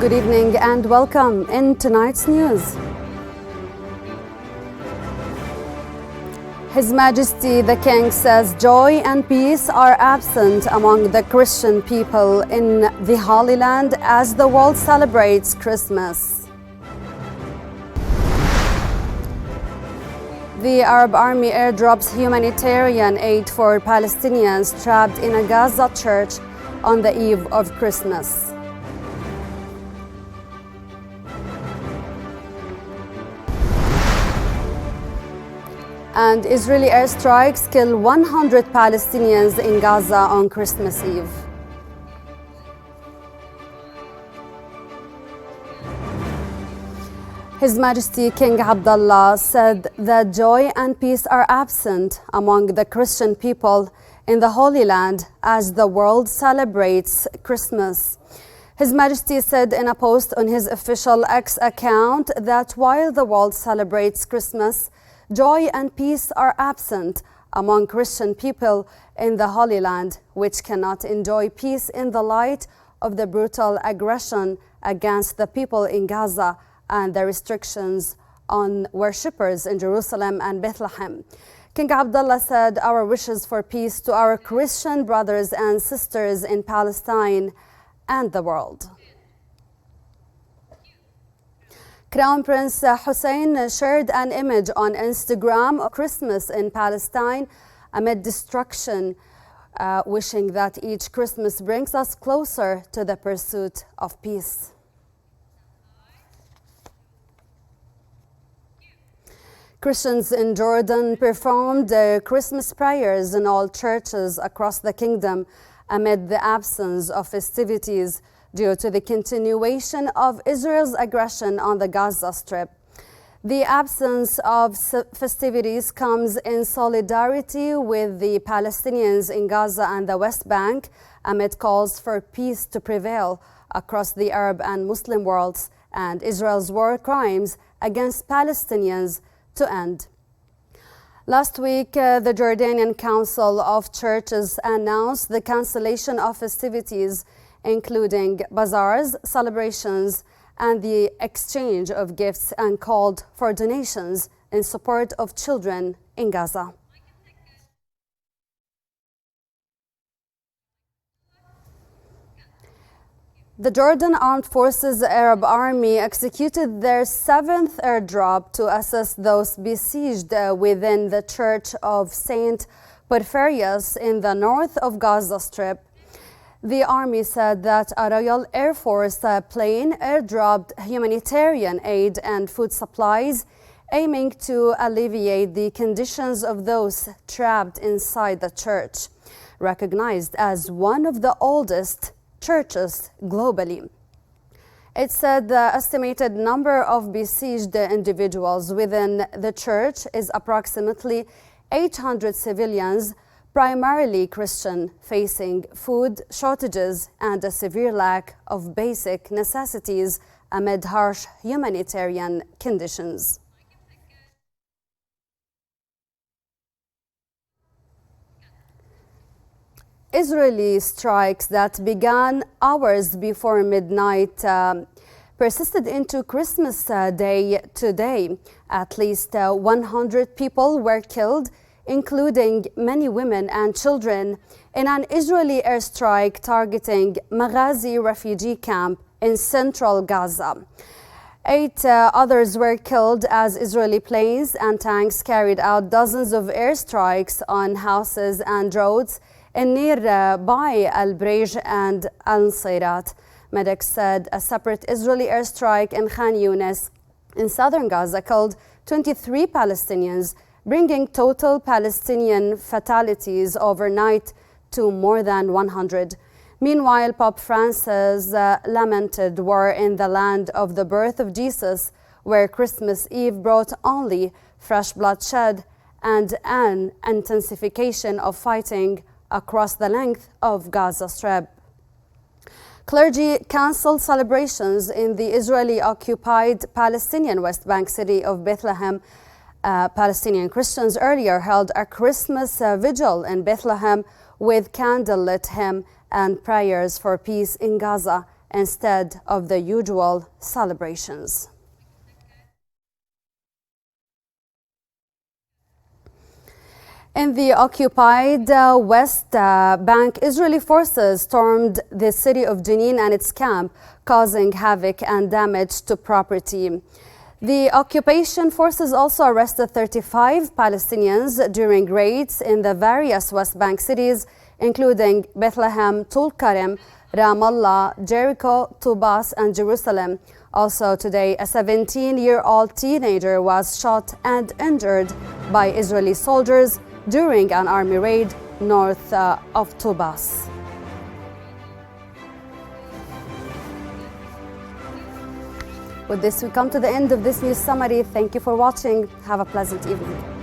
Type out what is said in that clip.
Good evening and welcome in tonight's news. His Majesty the King says joy and peace are absent among the Christian people in the Holy Land as the world celebrates Christmas. The Arab Army airdrops humanitarian aid for Palestinians trapped in a Gaza church on the eve of Christmas. And Israeli airstrikes kill 100 Palestinians in Gaza on Christmas Eve. His Majesty King Abdullah said that joy and peace are absent among the Christian people in the Holy Land as the world celebrates Christmas. His Majesty said in a post on his official X account that while the world celebrates Christmas, joy and peace are absent among Christian people in the Holy Land, which cannot enjoy peace in the light of the brutal aggression against the people in Gaza and the restrictions on worshippers in Jerusalem and Bethlehem. King Abdullah said, "Our wishes for peace to our Christian brothers and sisters in Palestine and the world." Crown Prince Hussein shared an image on Instagram of Christmas in Palestine amid destruction, wishing that each Christmas brings us closer to the pursuit of peace. Christians in Jordan performed Christmas prayers in all churches across the kingdom amid the absence of festivities due to the continuation of Israel's aggression on the Gaza Strip. The absence of festivities comes in solidarity with the Palestinians in Gaza and the West Bank amid calls for peace to prevail across the Arab and Muslim worlds and Israel's war crimes against Palestinians to end. Last week, the Jordanian Council of Churches announced the cancellation of festivities including bazaars, celebrations, and the exchange of gifts, and called for donations in support of children in Gaza. The Jordan Armed Forces Arab Army executed their 7th airdrop to assist those besieged within the Church of Saint Porphyrius in the north of Gaza Strip. The army said that a Royal Air Force plane airdropped humanitarian aid and food supplies, aiming to alleviate the conditions of those trapped inside the church, recognized as one of the oldest churches globally. It said the estimated number of besieged individuals within the church is approximately 800 civilians, primarily Christian, facing food shortages and a severe lack of basic necessities amid harsh humanitarian conditions. Israeli strikes that began hours before midnight persisted into Christmas Day today. At least 100 people were killed, including many women and children, in an Israeli airstrike targeting Maghazi refugee camp in central Gaza. 8 others were killed as Israeli planes and tanks carried out dozens of airstrikes on houses and roads in nearby Al-Brej and Al-Sayrat. Medics said a separate Israeli airstrike in Khan Yunis in southern Gaza killed 23 Palestinians, bringing total Palestinian fatalities overnight to more than 100. Meanwhile, Pope Francis lamented war in the land of the birth of Jesus, where Christmas Eve brought only fresh bloodshed and an intensification of fighting across the length of Gaza Strip. Clergy cancelled celebrations in the Israeli-occupied Palestinian West Bank city of Bethlehem. Palestinian Christians earlier held a Christmas vigil in Bethlehem with candlelit hymn and prayers for peace in Gaza instead of the usual celebrations. In the occupied West Bank, Israeli forces stormed the city of Jenin and its camp, causing havoc and damage to property. The occupation forces also arrested 35 Palestinians during raids in the various West Bank cities, including Bethlehem, Tulkarem, Ramallah, Jericho, Tubas, and Jerusalem. Also today, a 17-year-old teenager was shot and injured by Israeli soldiers during an army raid north of Tubas. With this, we come to the end of this news summary. Thank you for watching. Have a pleasant evening.